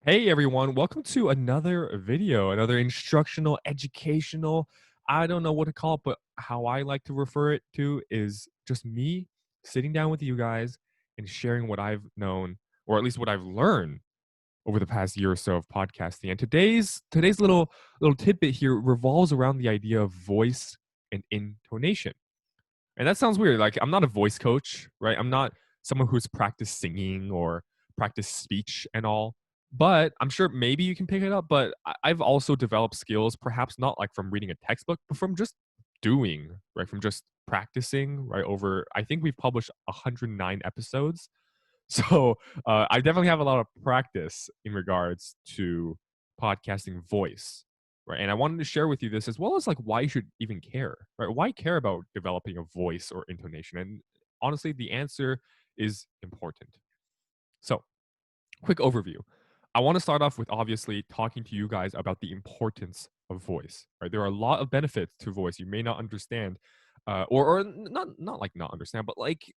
Hey everyone, welcome to another video, another instructional, educational. I don't know what to call it, but how I like to refer it to is just me sitting down with you guys and sharing what I've known, or at least what I've learned over the past year or so of podcasting. And today's little tidbit here revolves around the idea of voice and intonation. And that sounds weird. Like I'm not a voice coach, right? I'm not someone who's practiced singing or practiced speech and all. But I'm sure maybe you can pick it up. But I've also developed skills, perhaps not like from reading a textbook, but from just doing, right? From just practicing, right? Over, I think we've published 109 episodes. So I definitely have a lot of practice in regards to podcasting voice, right? And I wanted to share with you this as well as like why you should even care, right? Why care about developing a voice or intonation? And honestly, the answer is important. So, quick overview. I want to start off with obviously talking to you guys about the importance of voice. Right, there are a lot of benefits to voice you may not understand, or not like not understand, but like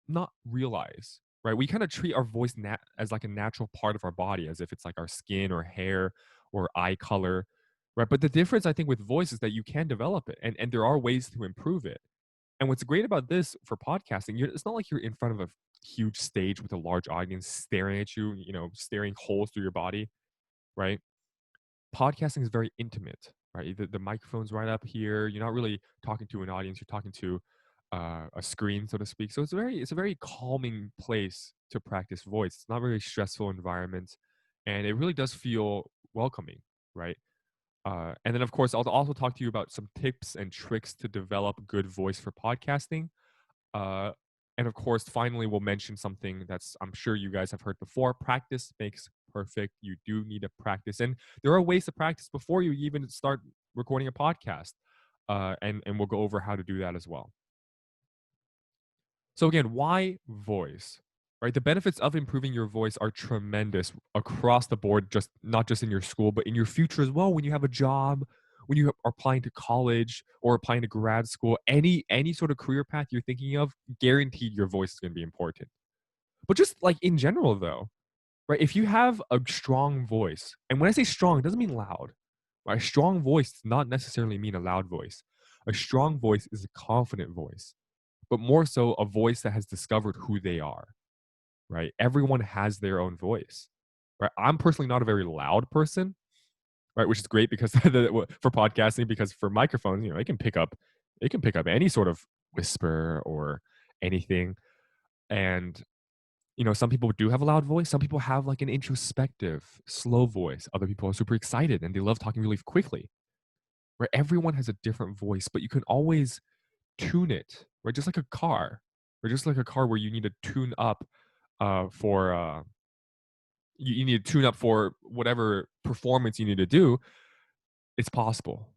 not realize. Right, we kind of treat our voice as like a natural part of our body, as if it's like our skin or hair or eye color. Right, but the difference I think with voice is that you can develop it, and there are ways to improve it. And what's great about this for podcasting, it's not like you're in front of a huge stage with a large audience staring at you, staring holes through your body, right? Podcasting is very intimate, right? The microphone's right up here. You're not really talking to an audience. You're talking to a screen, so to speak. So it's a very calming place to practice voice. It's not a very stressful environment, and it really does feel welcoming, right? And then, of course, I'll also talk to you about some tips and tricks to develop good voice for podcasting. Uh, and of course, finally, we'll mention something that's I'm sure you guys have heard before. Practice makes perfect. You do need to practice, and there are ways to practice before you even start recording a podcast. And we'll go over how to do that as well. So again, why voice? Right? The benefits of improving your voice are tremendous across the board, just not just in your school, but in your future as well. When you have a job, when you are applying to college or applying to grad school, any sort of career path you're thinking of, guaranteed your voice is going to be important. But just like in general, though, right? If you have a strong voice, and when I say strong, it doesn't mean loud. Right? A strong voice does not necessarily mean a loud voice. A strong voice is a confident voice, but more so a voice that has discovered who they are, right? Everyone has their own voice, right? I'm personally not a very loud person, right? Which is great because for podcasting, because for microphones, it can pick up any sort of whisper or anything. And some people do have a loud voice. Some people have like an introspective, slow voice. Other people are super excited and they love talking really quickly. Right? Everyone has a different voice, but you can always tune it, right? Just like a car, or just like a car where you need to tune up for you need to tune up for whatever performance you need to do. It's possible,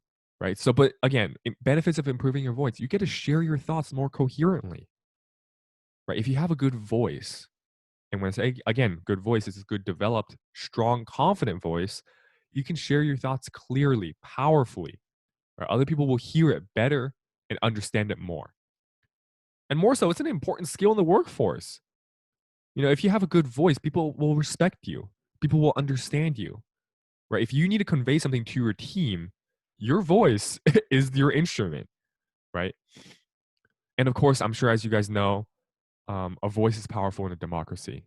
right? So, but again, benefits of improving your voice, you get to share your thoughts more coherently, right? If you have a good voice, and when I say again, good voice is a good, developed, strong, confident voice, you can share your thoughts clearly, powerfully, right? Other people will hear it better and understand it more. And more so, it's an important skill in the workforce. If you have a good voice, people will respect you. People will understand you, right? If you need to convey something to your team, your voice is your instrument, right? And of course, I'm sure as you guys know, a voice is powerful in a democracy.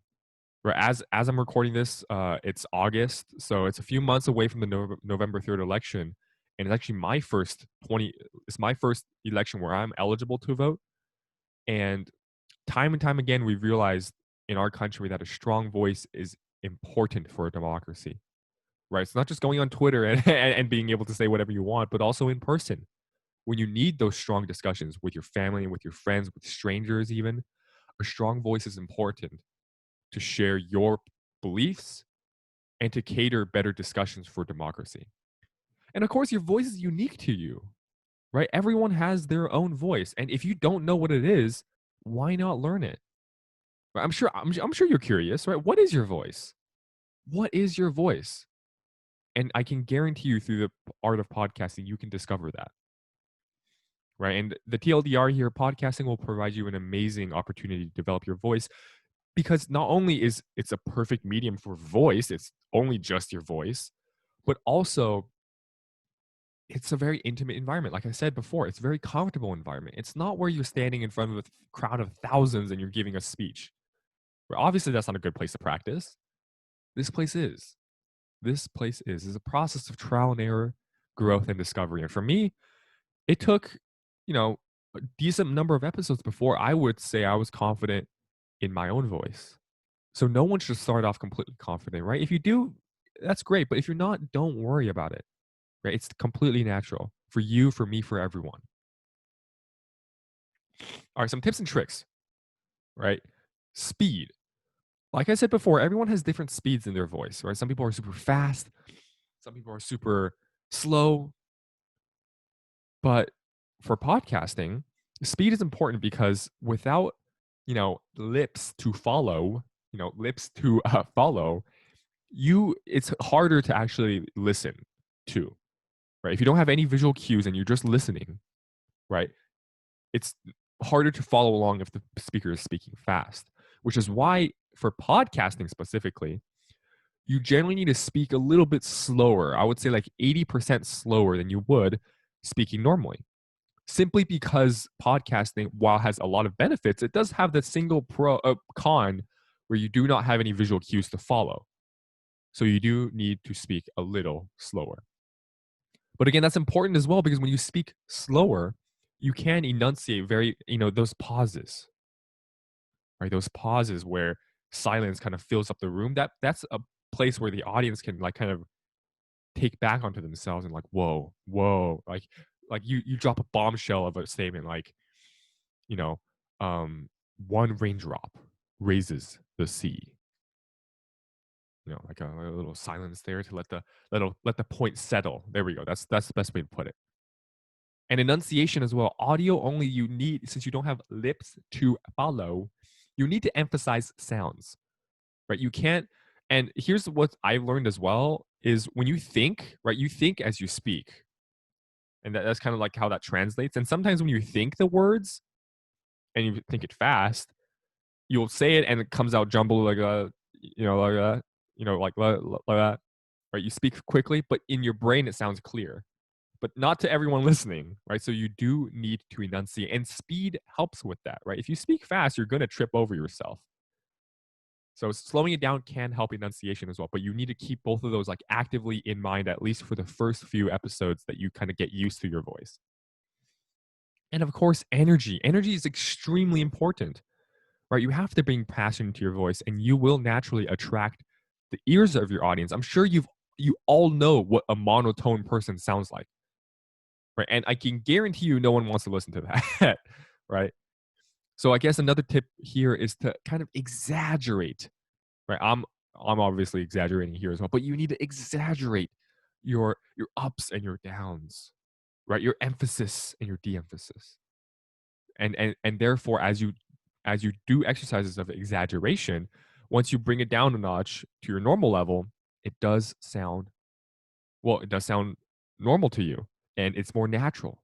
Right, as I'm recording this, it's August, so it's a few months away from the November 3rd election, and it's actually my first 20. It's my first election where I'm eligible to vote, and time again, we've realized in our country that a strong voice is important for a democracy, right? It's not just going on Twitter and being able to say whatever you want, but also in person. When you need those strong discussions with your family, with your friends, with strangers, even, a strong voice is important to share your beliefs and to cater better discussions for democracy. And of course, your voice is unique to you, right? Everyone has their own voice. And if you don't know what it is, why not learn it? Right? I'm sure you're curious, right? What is your voice? What is your voice? And I can guarantee you through the art of podcasting, you can discover that. Right. And the TLDR here, podcasting will provide you an amazing opportunity to develop your voice. because not only is it's a perfect medium for voice, it's only just your voice, but also it's a very intimate environment. Like I said before, it's a very comfortable environment. It's not where you're standing in front of a crowd of thousands and you're giving a speech. Where obviously that's not a good place to practice. This place is. This place is a process of trial and error, growth and discovery. And for me, it took, you know, a decent number of episodes before I would say I was confident in my own voice. So no one should start off completely confident, right? If you do, that's great. But if you're not, don't worry about it, right? It's completely natural for you, for me, for everyone. All right, some tips and tricks, right? Speed. Like I said before, everyone has different speeds in their voice, right? Some people are super fast, some people are super slow. But for podcasting, speed is important because without, lips to follow, lips to follow, it's harder to actually listen to, right? If you don't have any visual cues and you're just listening, right? It's harder to follow along if the speaker is speaking fast, which is why for podcasting specifically, you generally need to speak a little bit slower. I would say like 80% slower than you would speaking normally. Simply because podcasting, while has a lot of benefits, it does have that single con where you do not have any visual cues to follow. So you do need to speak a little slower. But again, that's important as well because when you speak slower, you can enunciate those pauses, right? Those pauses where silence kind of fills up the room. That's a place where the audience can like kind of take back onto themselves and like, whoa, like you drop a bombshell of a statement like, you know, one raindrop raises the sea. Like a little silence there to let the point settle. There we go. That's the best way to put it. And enunciation as well. Audio only you need since you don't have lips to follow. You need to emphasize sounds, right? You can't. And here's what I've learned as well is when you think, right? You think as you speak, and that's kind of like how that translates. And sometimes when you think the words and you think it fast, you'll say it and it comes out jumbled like a, like a, like that. Right? You speak quickly, but in your brain it sounds clear, but not to everyone listening, right? So you do need to enunciate, and speed helps with that, right? If you speak fast, you're going to trip over yourself. So slowing it down can help enunciation as well, but you need to keep both of those like actively in mind at least for the first few episodes that you kind of get used to your voice. And of course, energy. Energy is extremely important, right? You have to bring passion into your voice and you will naturally attract the ears of your audience. I'm sure you all know what a monotone person sounds like, right? And I can guarantee you no one wants to listen to that, right? So I guess another tip here is to kind of exaggerate, right? I'm obviously exaggerating here as well, but you need to exaggerate your ups and your downs, right? Your emphasis and your de-emphasis. And therefore as you do exercises of exaggeration, once you bring it down a notch to your normal level, it does sound it does sound normal to you and it's more natural.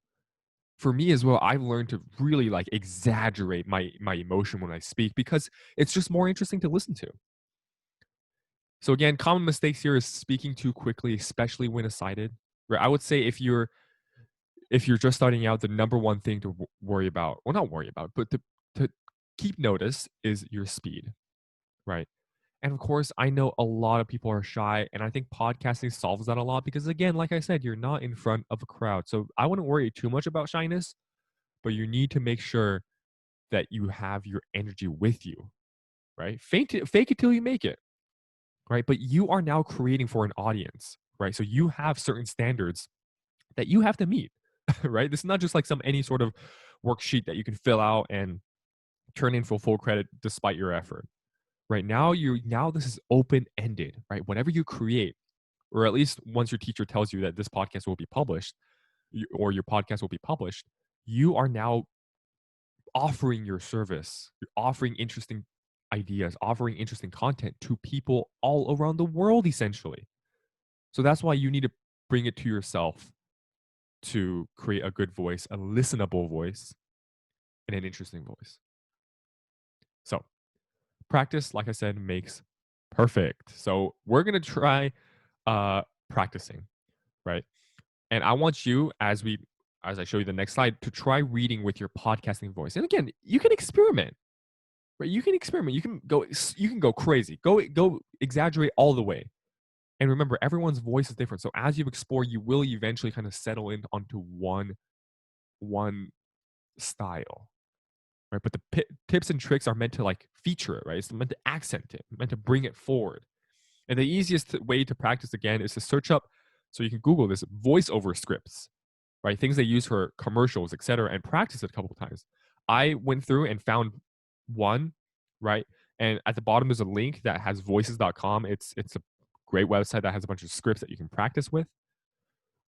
For me as well, I've learned to really like exaggerate my emotion when I speak because it's just more interesting to listen to. So again, common mistakes here is speaking too quickly, especially when excited. Right? I would say if you're just starting out, the number one thing to worry about, well, not worry about, but to keep notice is your speed, right? And of course, I know a lot of people are shy, and I think podcasting solves that a lot because, again, like I said, you're not in front of a crowd. So I wouldn't worry too much about shyness, but you need to make sure that you have your energy with you, right? Fake it till you make it, right? But you are now creating for an audience, right? So you have certain standards that you have to meet, right? This is not just like any sort of worksheet that you can fill out and turn in for full credit despite your effort. Right now this is open ended, right? Whatever you create, or at least once your teacher tells you that this podcast will be published, or your podcast will be published, you are now offering your service. You're offering interesting ideas, offering interesting content to people all around the world, essentially. So that's why you need to bring it to yourself to create a good voice, a listenable voice, and an interesting voice. So practice, like I said, makes perfect. So we're gonna try uh practicing, right? And I want you, as I show you the next slide, to try reading with your podcasting voice. And again, you can experiment, right? You can experiment. You can go crazy. Go exaggerate all the way. And remember, everyone's voice is different. So as you explore, you will eventually kind of settle in onto one style, right? But the tips and tricks are meant to like feature it, right? It's meant to accent it, meant to bring it forward. And the easiest way to practice again is to search up. So you can Google this voiceover scripts, right? Things they use for commercials, etc., and practice it a couple of times. I went through and found one, right? And at the bottom there's a link that has voices.com. It's a great website that has a bunch of scripts that you can practice with,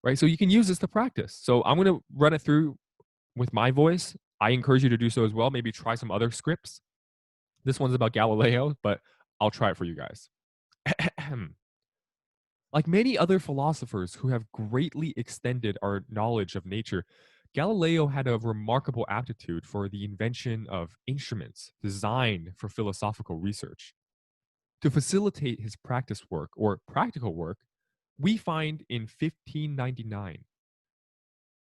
right? So you can use this to practice. So I'm going to run it through with my voice. I encourage you to do so as well. Maybe try some other scripts. This one's about Galileo, but I'll try it for you guys. Like many other philosophers who have greatly extended our knowledge of nature, Galileo had a remarkable aptitude for the invention of instruments designed for philosophical research. To facilitate his practice work or practical work, we find in 1599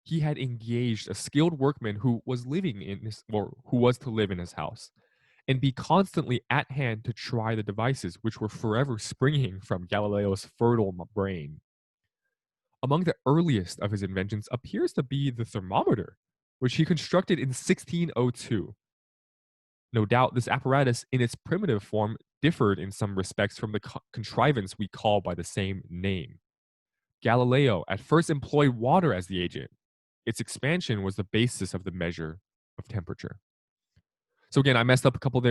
he had engaged a skilled workman who was living in his, or who was to live in his house and be constantly at hand to try the devices which were forever springing from Galileo's fertile brain. Among the earliest of his inventions appears to be the thermometer, which he constructed in 1602. No doubt, this apparatus in its primitive form differed in some respects from the contrivance we call by the same name. Galileo at first employed water as the agent. Its expansion was the basis of the measure of temperature. So again, I messed up a couple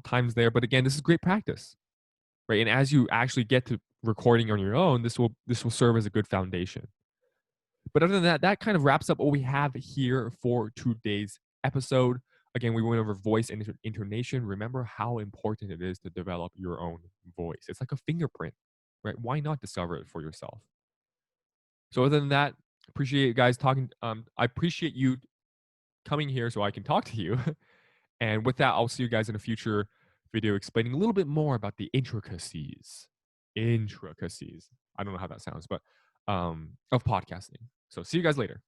times there, but again, this is great practice, right? And as you actually get to recording on your own, this will serve as a good foundation. But other than that, that kind of wraps up what we have here for today's episode. Again, we went over voice and intonation. Remember how important it is to develop your own voice. It's like a fingerprint, right? Why not discover it for yourself? So other than that, appreciate you guys talking. I appreciate you coming here so I can talk to you. And with that, I'll see you guys in a future video explaining a little bit more about the intricacies. Intricacies. I don't know how that sounds, but of podcasting. So see you guys later.